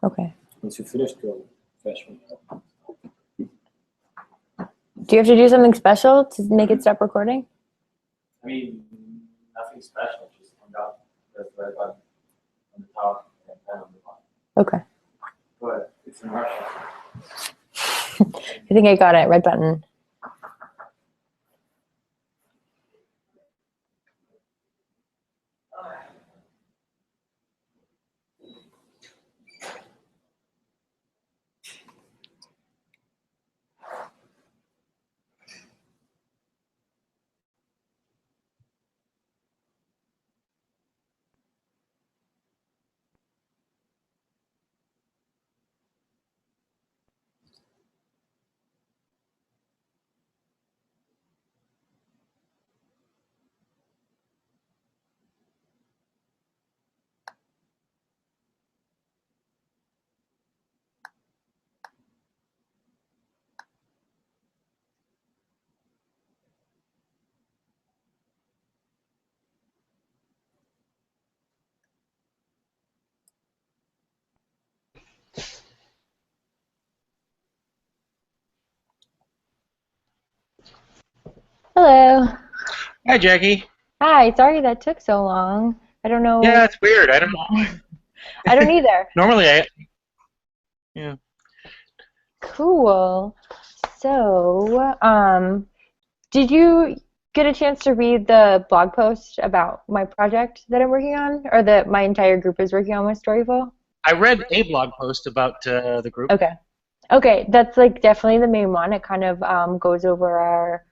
Okay. Once you finish, go fetch one. Do you have to do something special to make it stop recording? I mean, nothing special. Just hang up the red button on the top and pen on the bottom. Okay. But it's in Russian. I think I got it. Red button. Hello. Hi, Jackie. Hi. Sorry that took so long. I don't know. Yeah, it's weird. I don't. I don't either. Normally, yeah. Cool. So, did you get a chance to read the blog post about my project that I'm working on, or that my entire group is working on with Storyful? I read a blog post about the group. Okay. Okay, that's like definitely the main one. It kind of goes over our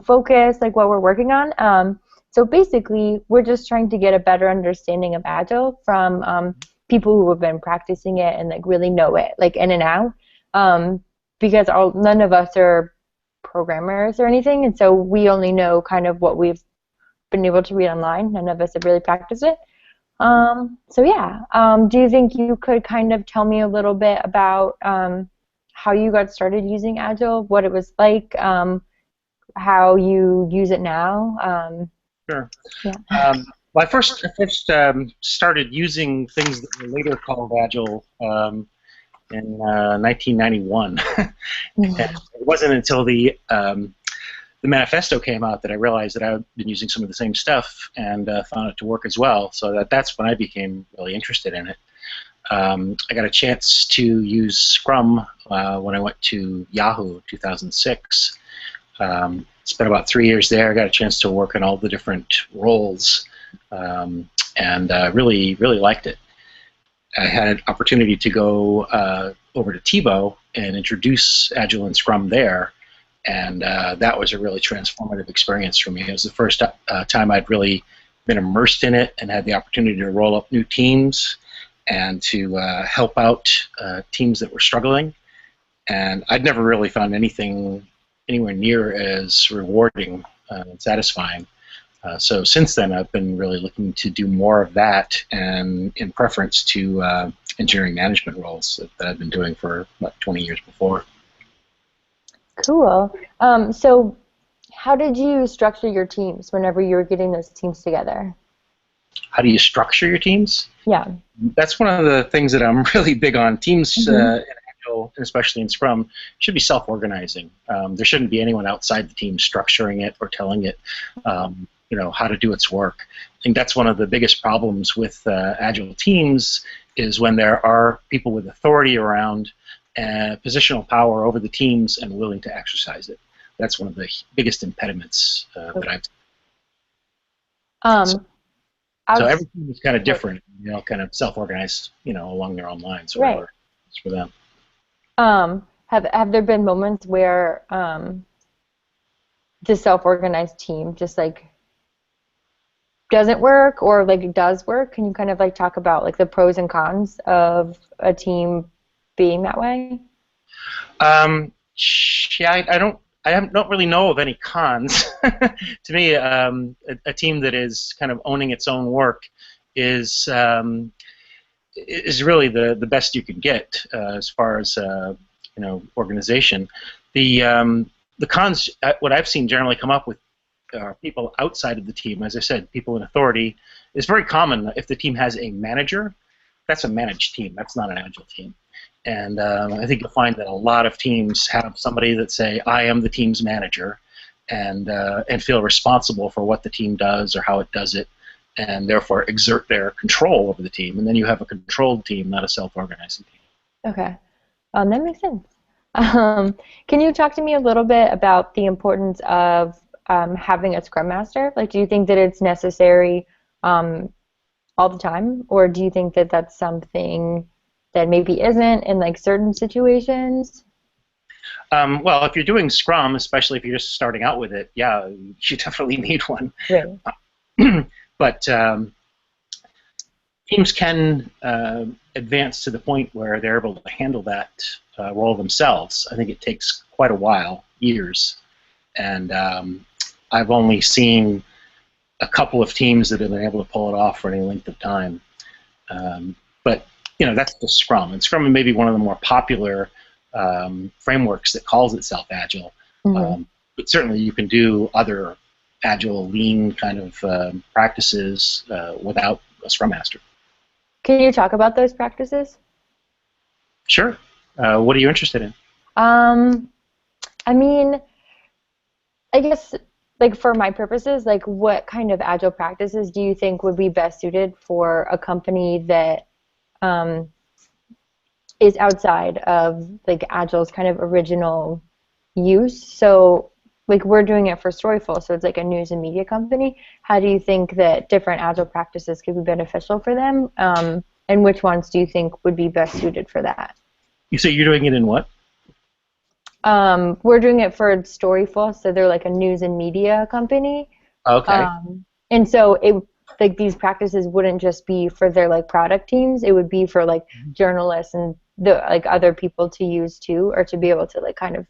focus, like what we're working on. So basically, we're just trying to get a better understanding of Agile from people who have been practicing it and like really know it, like in and out. Because none of us are programmers or anything, and so we only know kind of what we've been able to read online. None of us have really practiced it. So yeah, do you think you could kind of tell me a little bit about how you got started using Agile, what it was like, how you use it now? Sure. Yeah. Well, I first started using things that were later called Agile in 1991. And it wasn't until the manifesto came out that I realized that I had been using some of the same stuff and found it to work as well. So that's when I became really interested in it. I got a chance to use Scrum when I went to Yahoo 2006. Spent about 3 years there. I got a chance to work on all the different roles and really liked it. I had an opportunity to go over to Tebow and introduce Agile and Scrum there. And that was a really transformative experience for me. It was the first time I'd really been immersed in it and had the opportunity to roll up new teams and to help out teams that were struggling. And I'd never really found anything anywhere near as rewarding and satisfying. So since then, I've been really looking to do more of that, and in preference to engineering management roles that I've been doing for about 20 years before. Cool. So how did you structure your teams whenever you were getting those teams together? How do you structure your teams? Yeah. That's one of the things that I'm really big on. Teams in Agile, and especially in Scrum, should be self-organizing. There shouldn't be anyone outside the team structuring it or telling it how to do its work. I think that's one of the biggest problems with Agile teams is when there are people with authority around positional power over the teams and willing to exercise it. That's one of the biggest impediments that I've seen. So every team is kind of different, kind of self-organized, along their own lines, or whatever it's for them. Have there been moments where the self-organized team just like doesn't work, or like it does work? Can you kind of like talk about like the pros and cons of a team being that way? Yeah, I don't really know of any cons. To me, a team that is kind of owning its own work is really the best you can get as far as organization. The cons, what I've seen generally come up with people outside of the team, as I said, people in authority, is very common if the team has a manager that's a managed team. That's not an Agile team. And I think you'll find that a lot of teams have somebody that say, I am the team's manager, and feel responsible for what the team does or how it does it, and therefore exert their control over the team. And then you have a controlled team, not a self-organizing team. Okay. That makes sense. Can you talk to me a little bit about the importance of having a Scrum Master? Like, do you think that it's necessary all the time, or do you think that that's something that maybe isn't in like certain situations? Well, if you're doing Scrum, especially if you're just starting out with it, yeah, you definitely need one. Right. But teams can advance to the point where they're able to handle that role themselves. I think it takes quite a while, years, and I've only seen a couple of teams that have been able to pull it off for any length of time. But that's the Scrum, and Scrum may be one of the more popular frameworks that calls itself Agile. Mm-hmm. But certainly you can do other Agile, lean kind of practices without a Scrum Master. Can you talk about those practices? Sure. What are you interested in? I mean, I guess, like, for my purposes, like, what kind of Agile practices do you think would be best suited for a company that is outside of like Agile's kind of original use? So, like, we're doing it for Storyful, so it's like a news and media company. How do you think that different Agile practices could be beneficial for them? And which ones do you think would be best suited for that? You say you're doing it in what? We're doing it for Storyful, so they're like a news and media company. Okay. And so like these practices wouldn't just be for their like product teams, it would be for like journalists and the like other people to use too, or to be able to like kind of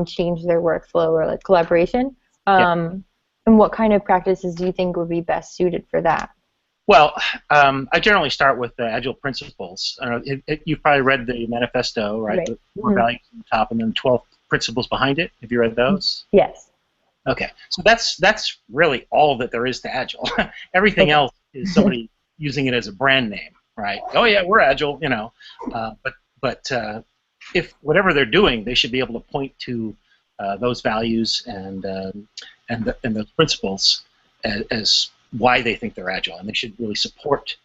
change their workflow or like collaboration. And what kind of practices do you think would be best suited for that? Well, I generally start with the Agile principles. You've probably read the manifesto, right? The 4 values on the top, and then 12 principles behind it. Have you read those? Yes. Okay, so that's really all that there is to Agile. Everything else is somebody using it as a brand name, right? Oh yeah, we're Agile, But if whatever they're doing, they should be able to point to those values and those principles as why they think they're Agile, and they should really support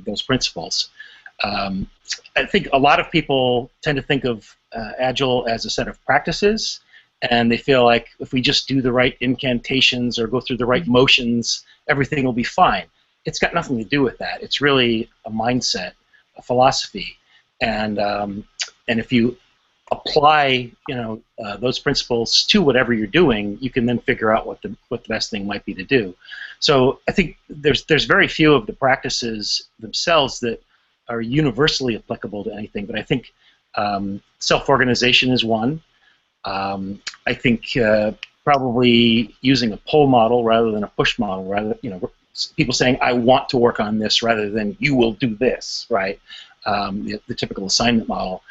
those principles. I think a lot of people tend to think of Agile as a set of practices, and they feel like if we just do the right incantations or go through the right motions, everything will be fine. It's got nothing to do with that. It's really a mindset, a philosophy, and if you apply those principles to whatever you're doing, you can then figure out what the best thing might be to do. So I think there's very few of the practices themselves that are universally applicable to anything, but I think self-organization is one. I think probably using a pull model rather than a push model, people saying I want to work on this rather than you will do this, right? The typical assignment model.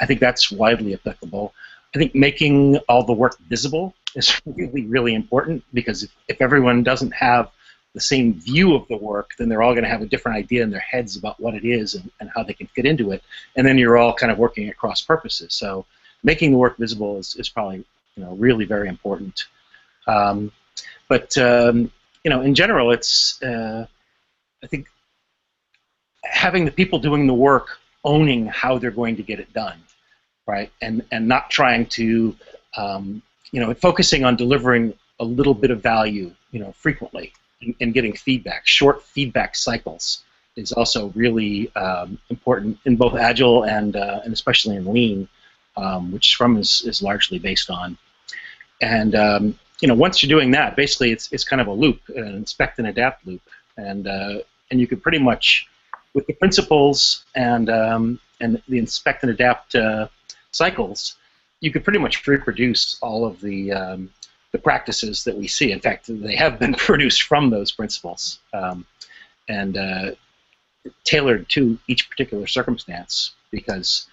I think that's widely applicable. I think making all the work visible is really, really important, because if everyone doesn't have the same view of the work, then they're all going to have a different idea in their heads about what it is and how they can fit into it, and then you're all kind of working at cross purposes. So making the work visible is probably really very important. But in general, it's I think having the people doing the work owning how they're going to get it done, right? And not trying to, focusing on delivering a little bit of value, frequently, and getting feedback. Short feedback cycles is also really important in both Agile and especially in Lean, which Scrum is largely based on. And once you're doing that, basically it's kind of a loop, an inspect and adapt loop, and you could pretty much, with the principles and the inspect and adapt cycles, you could pretty much reproduce all of the practices that we see. In fact, they have been produced from those principles and tailored to each particular circumstance, because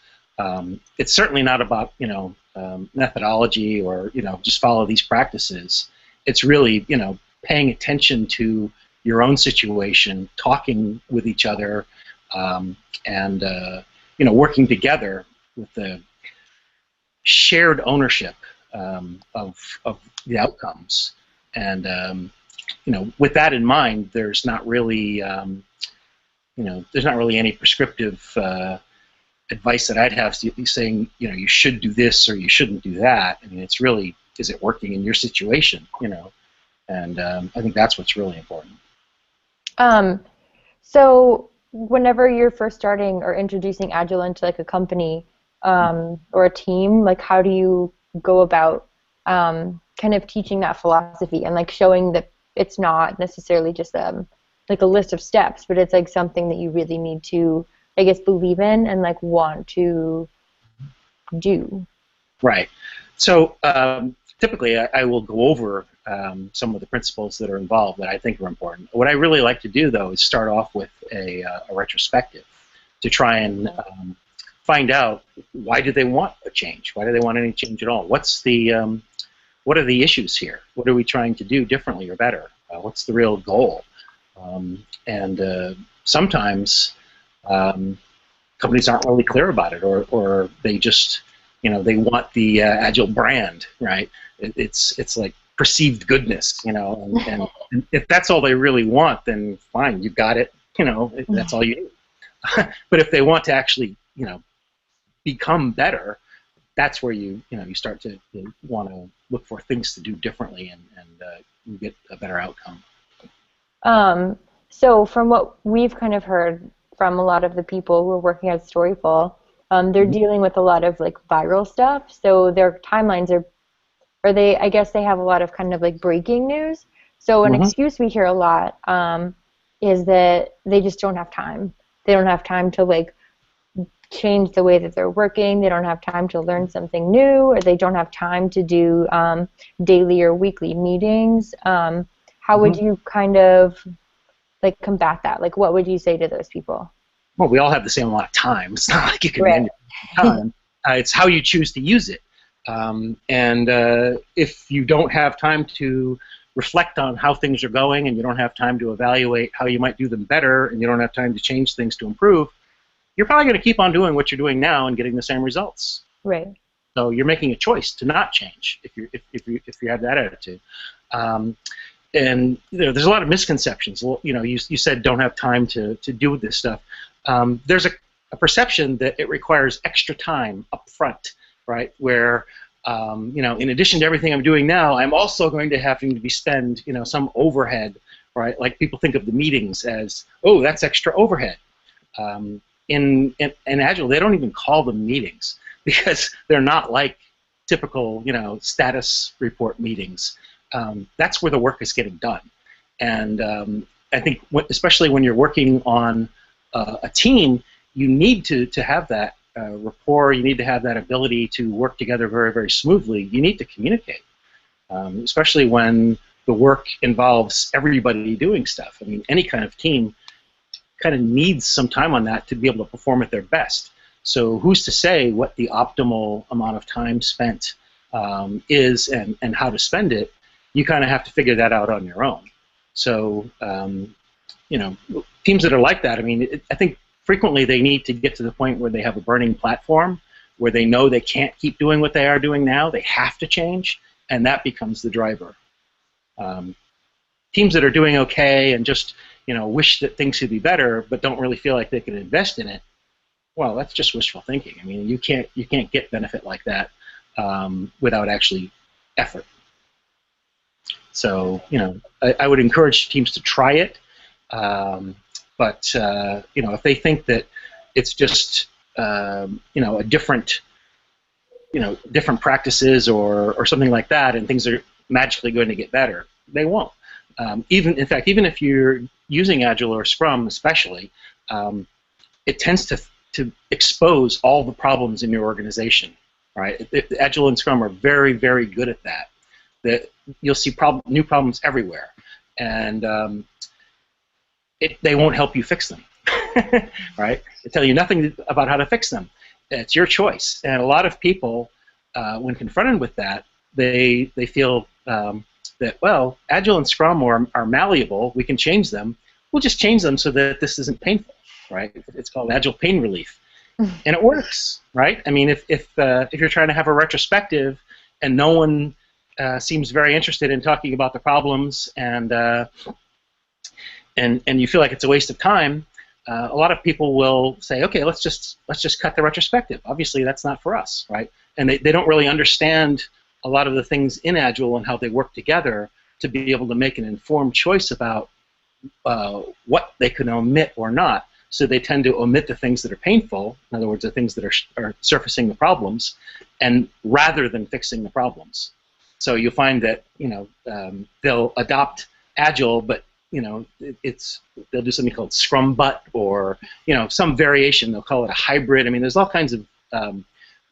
it's certainly not about methodology or just follow these practices. It's really paying attention to your own situation, talking with each other, and working together with the shared ownership of the outcomes. And with that in mind, there's not really any prescriptive advice that I'd have saying you should do this or you shouldn't do that. I mean, it's really, is it working in your situation? And I think that's what's really important. So whenever you're first starting or introducing Agile into like a company or a team, like how do you go about kind of teaching that philosophy and like showing that it's not necessarily just like a list of steps, but it's like something that you really need to, I guess, believe in and like want to do? Right. So typically I will go over some of the principles that are involved that I think are important. What I really like to do, though, is start off with a retrospective to try and find out, why do they want a change? Why do they want any change at all? What are the issues here? What are we trying to do differently or better? What's the real goal? And sometimes companies aren't really clear about it, or they just, they want the Agile brand, right? It's like perceived goodness, and if that's all they really want, then fine, you got it, that's all you need. But if they want to actually, become better, that's where you start to want to look for things to do differently, and you get a better outcome. So from what we've kind of heard from a lot of the people who are working at Storyful, they're dealing with a lot of like viral stuff. So their timelines I guess they have a lot of kind of like breaking news. So an excuse we hear a lot is that they just don't have time. They don't have time to like change the way that they're working. They don't have time to learn something new, or they don't have time to do daily or weekly meetings. How would you kind of like combat that? Like, what would you say to those people? Well, we all have the same amount of time. It's not like you can manage time. It's how you choose to use it. And if you don't have time to reflect on how things are going, and you don't have time to evaluate how you might do them better, and you don't have time to change things to improve, you're probably going to keep on doing what you're doing now and getting the same results. Right. So you're making a choice to not change if you have that attitude. And there's a lot of misconceptions. Well, you said don't have time to do this stuff. There's a perception that it requires extra time up front, right? Where in addition to everything I'm doing now, I'm also going to having to spend some overhead, right? Like people think of the meetings as, oh, that's extra overhead. In Agile, they don't even call them meetings because they're not like typical status report meetings. That's where the work is getting done. And I think especially when you're working on a team, you need to have that rapport. You need to have that ability to work together very, very smoothly. You need to communicate, especially when the work involves everybody doing stuff. I mean, any kind of team kind of needs some time on that to be able to perform at their best. So who's to say what the optimal amount of time spent is and how to spend it? You kind of have to figure that out on your own. So, teams that are like that, I mean, I think frequently they need to get to the point where they have a burning platform, where they know they can't keep doing what they are doing now. They have to change, and that becomes the driver. Teams that are doing okay and just, wish that things could be better, but don't really feel like they can invest in it, well, that's just wishful thinking. I mean, you can't get benefit like that without actually effort. So, I would encourage teams to try it, but if they think that it's just a different practices or something like that, and things are magically going to get better, they won't. In fact, even if you're using Agile or Scrum, especially, it tends to expose all the problems in your organization, right? Agile and Scrum are very, very good at that. That you'll see new problems everywhere, and they won't help you fix them, right? They tell you nothing about how to fix them. It's your choice, and a lot of people, when confronted with that, they feel that, well, Agile and Scrum are malleable. We can change them. We'll just change them so that this isn't painful. right? It's called Agile Pain Relief, and it works, right? I mean, if you're trying to have a retrospective and no one seems very interested in talking about the problems, and you feel like it's a waste of time, a lot of people will say, okay, let's just cut the retrospective. Obviously, that's not for us, right? And they don't really understand a lot of the things in Agile and how they work together to be able to make an informed choice about what they can omit or not. So they tend to omit the things that are painful, in other words, the things that are surfacing the problems, and rather than fixing the problems. So you'll find that they'll adopt Agile, but they'll do something called Scrum Butt, or some variation. They'll call it a hybrid. I mean, there's all kinds of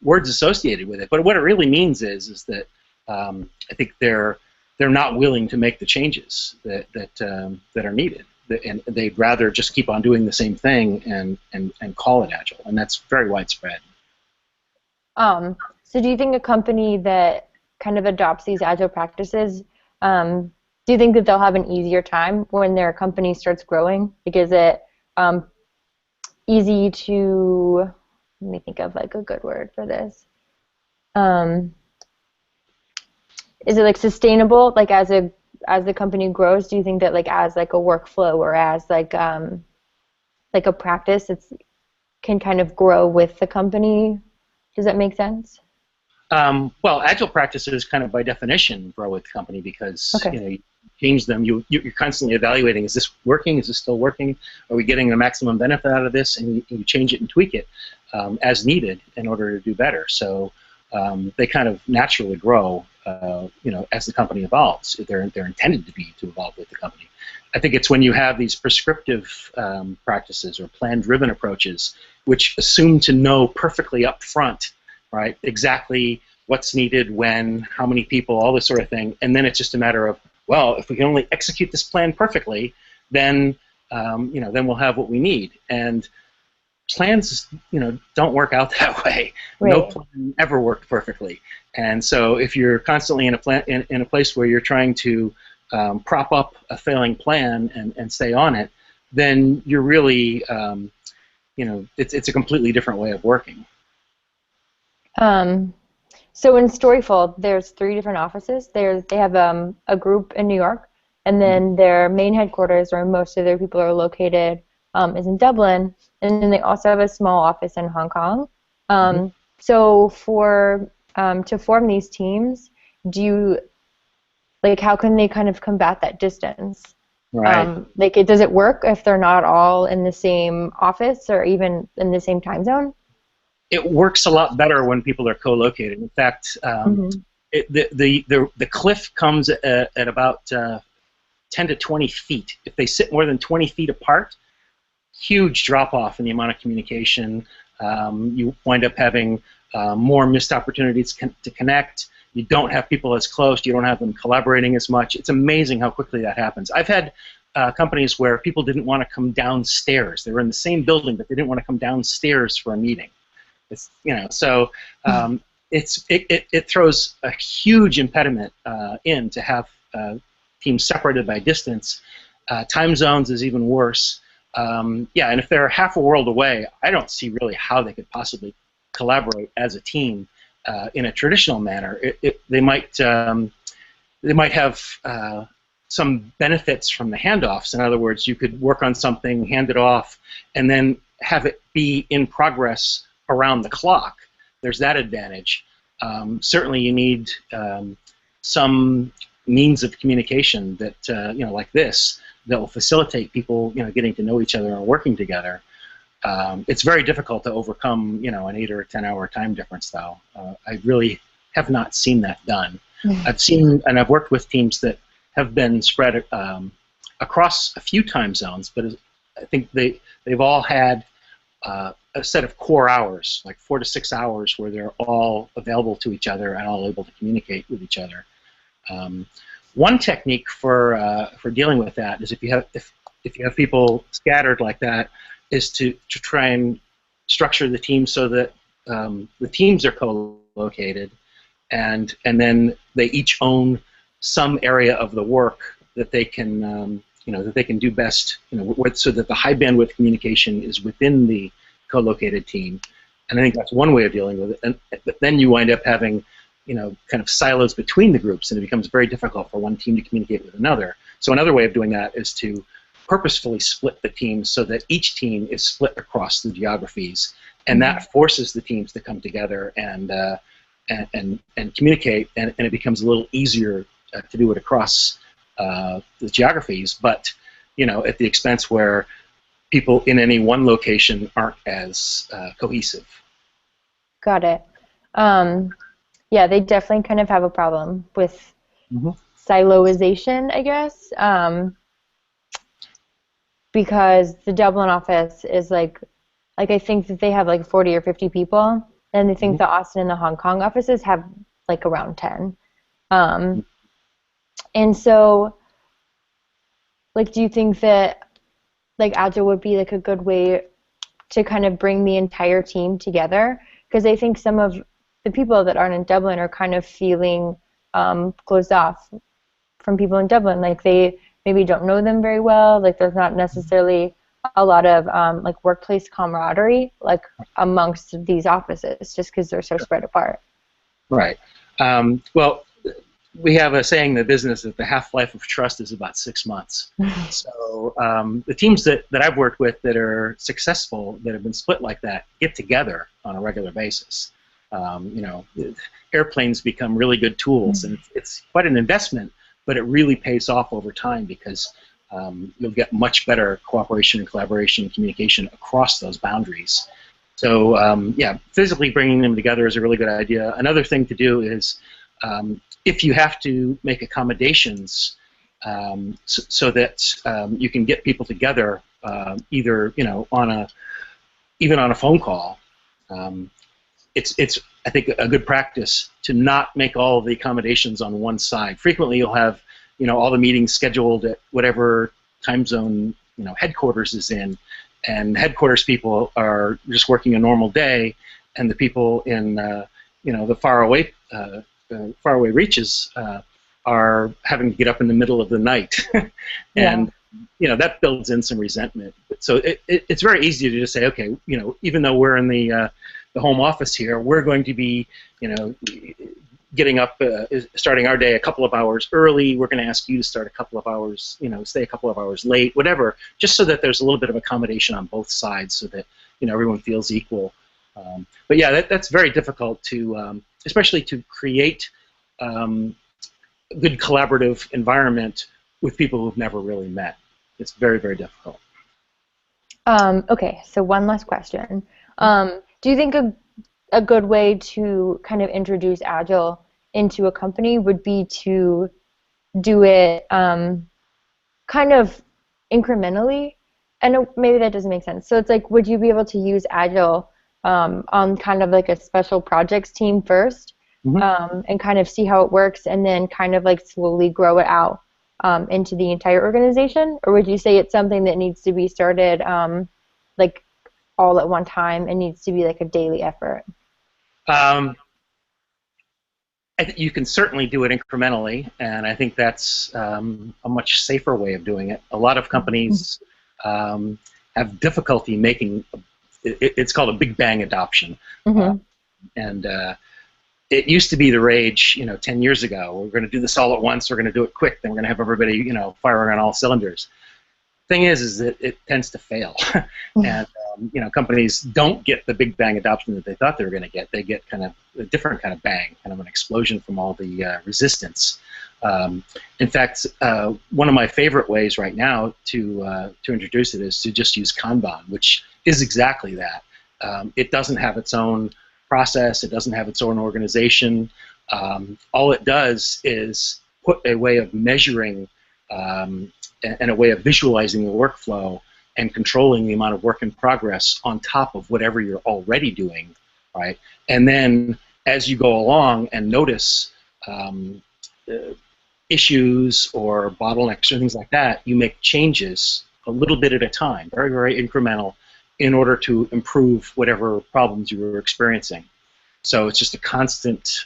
words associated with it. But what it really means is that I think they're not willing to make the changes that are needed, and they'd rather just keep on doing the same thing and call it Agile, and that's very widespread. So do you think a company that kind of adopts these Agile practices, do you think that they'll have an easier time when their company starts growing? Like, is it easy to, let me think of like a good word for this. Is it like sustainable? Like as the company grows, do you think that like as like a workflow or as like a practice, can kind of grow with the company? Does that make sense? Well, Agile practices kind of by definition grow with the company because you change them. You're constantly evaluating, is this working? Is this still working? Are we getting the maximum benefit out of this? And you change it and tweak it as needed in order to do better. So they kind of naturally grow, as the company evolves. They're intended to evolve with the company. I think it's when you have these prescriptive practices or plan-driven approaches, which assume to know perfectly up front, right, exactly what's needed, when, how many people, all this sort of thing, and then it's just a matter of, well, if we can only execute this plan perfectly, then then we'll have what we need. And plans, don't work out that way. Right. No plan ever worked perfectly. And so if you're constantly in a place where you're trying to prop up a failing plan and stay on it, then you're really, it's a completely different way of working. So in Storyful, there's 3 different offices. They have a group in New York, and then their main headquarters, where most of their people are located, is in Dublin, and then they also have a small office in Hong Kong. So to form these teams, how can they kind of combat that distance? Right. Does it work if they're not all in the same office or even in the same time zone? It works a lot better when people are co-located. In fact, the cliff comes at about 10 to 20 feet. If they sit more than 20 feet apart, huge drop-off in the amount of communication. You wind up having more missed opportunities to connect. You don't have people as close. You don't have them collaborating as much. It's amazing how quickly that happens. I've had companies where people didn't want to come downstairs. They were in the same building, but they didn't want to come downstairs for a meeting. It throws a huge impediment in to have teams separated by distance. Time zones is even worse. And if they're half a world away, I don't see really how they could possibly collaborate as a team in a traditional manner. They might have some benefits from the handoffs. In other words, you could work on something, hand it off, and then have it be in progress around the clock. There's that advantage. Certainly you need some means of communication that, like this, that will facilitate people, getting to know each other and working together. It's very difficult to overcome, an 8 or a 10-hour time difference, though. I really have not seen that done. I've seen, and I've worked with teams that have been spread across a few time zones, but I think they've all had a set of core hours, like 4 to 6 hours, where they're all available to each other and all able to communicate with each other. One technique for dealing with that is if you have people scattered like that, is to try and structure the team so that the teams are co-located, and then they each own some area of the work that they can that they can do best, so that the high bandwidth communication is within the co-located team. And I think that's one way of dealing with it. But then you wind up having, kind of silos between the groups, and it becomes very difficult for one team to communicate with another. So another way of doing that is to purposefully split the teams so that each team is split across the geographies, and that forces the teams to come together and communicate, and it becomes a little easier to do it across the geographies, but at the expense where people in any one location aren't as cohesive. Got it. Yeah, they definitely kind of have a problem with siloization, I guess, because the Dublin office is like I think that they have like 40 or 50 people, and I think the Austin and the Hong Kong offices have like around 10. And so, like, do you think that like Agile would be like a good way to kind of bring the entire team together? Because I think some of the people that aren't in Dublin are kind of feeling closed off from people in Dublin. Like they maybe don't know them very well. Like there's not necessarily a lot of like workplace camaraderie like amongst these offices, just because they're so spread apart. Right. Well, we have a saying in the business that the half-life of trust is about 6 months. So the teams that I've worked with that are successful, that have been split like that, get together on a regular basis. Airplanes become really good tools, and it's quite an investment, but it really pays off over time because you'll get much better cooperation and collaboration and communication across those boundaries. So yeah, physically bringing them together is a really good idea. Another thing to do is if you have to make accommodations so that you can get people together, either even on a phone call, it's I think a good practice to not make all of the accommodations on one side. Frequently, you'll have all the meetings scheduled at whatever time zone headquarters is in, and headquarters people are just working a normal day, and the people in the faraway reaches are having to get up in the middle of the night, and that builds in some resentment. So it's very easy to just say, okay, even though we're in the home office here, we're going to be getting up, starting our day a couple of hours early. We're going to ask you to start a couple of hours, stay a couple of hours late, whatever, just so that there's a little bit of accommodation on both sides, so that everyone feels equal. But yeah, that's very difficult to, especially to create a good collaborative environment with people who've never really met. It's very, very difficult. Okay, so one last question. Do you think a good way to kind of introduce Agile into a company would be to do it kind of incrementally? And maybe that doesn't make sense. So it's like, would you be able to use Agile on kind of like a special projects team first, and kind of see how it works, and then kind of like slowly grow it out into the entire organization? Or would you say it's something that needs to be started like all at one time and needs to be like a daily effort? You can certainly do it incrementally, and I think that's a much safer way of doing it. A lot of companies have difficulty making it's called a big bang adoption, and it used to be the rage 10 years ago. We're going to do this all at once, we're going to do it quick, then we're going to have everybody firing on all cylinders. Thing is that it tends to fail, and companies don't get the big bang adoption that they thought they were going to get. They get kind of a different kind of bang, kind of an explosion from all the resistance. In fact, one of my favorite ways right now to introduce it is to just use Kanban, which is exactly that. It doesn't have its own process. It doesn't have its own organization. All it does is put a way of measuring and a way of visualizing the workflow and controlling the amount of work in progress on top of whatever you're already doing, right? And then as you go along and notice issues or bottlenecks or things like that, you make changes a little bit at a time, very, very incremental, in order to improve whatever problems you were experiencing. So it's just a constant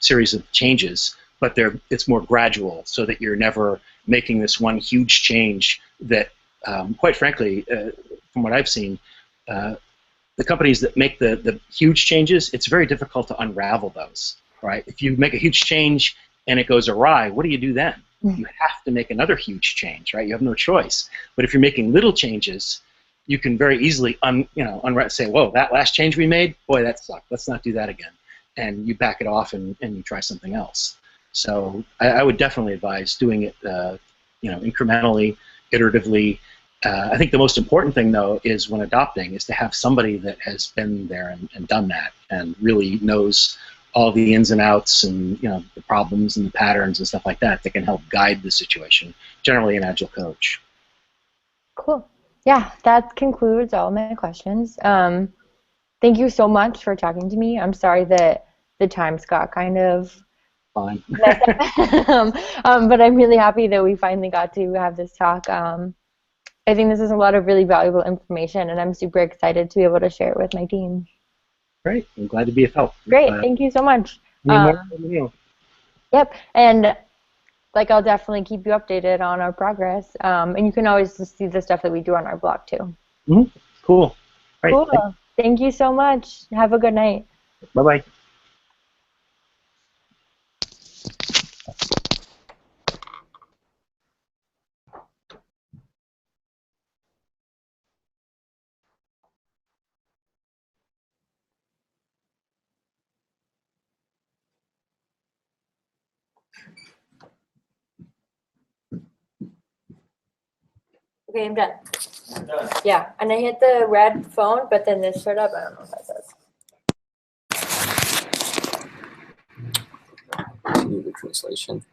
series of changes, but it's more gradual, so that you're never making this one huge change that, quite frankly, from what I've seen, the companies that make the huge changes, it's very difficult to unravel those, right? If you make a huge change and it goes awry, what do you do then? You have to make another huge change, right? You have no choice. But if you're making little changes, you can very easily say, whoa, that last change we made, boy, that sucked. Let's not do that again. And you back it off and you try something else. So I would definitely advise doing it incrementally, iteratively. I think the most important thing, though, is when adopting, is to have somebody that has been there and done that and really knows all the ins and outs and the problems and the patterns and stuff like that that can help guide the situation. Generally, an Agile coach. Cool. Yeah, that concludes all my questions. Thank you so much for talking to me. I'm sorry that the times got kind of fine, but I'm really happy that we finally got to have this talk. I think this is a lot of really valuable information, and I'm super excited to be able to share it with my team. Great. I'm glad to be of help. Great. Thank you so much. Yep. And I'll definitely keep you updated on our progress. And you can always just see the stuff that we do on our blog, too. Cool. Right. Cool. Thank you so much. Have a good night. Bye-bye. Okay, I'm done. I'm done. Yeah, and I hit the red phone, but then this showed up. I don't know what that says. Do the translation.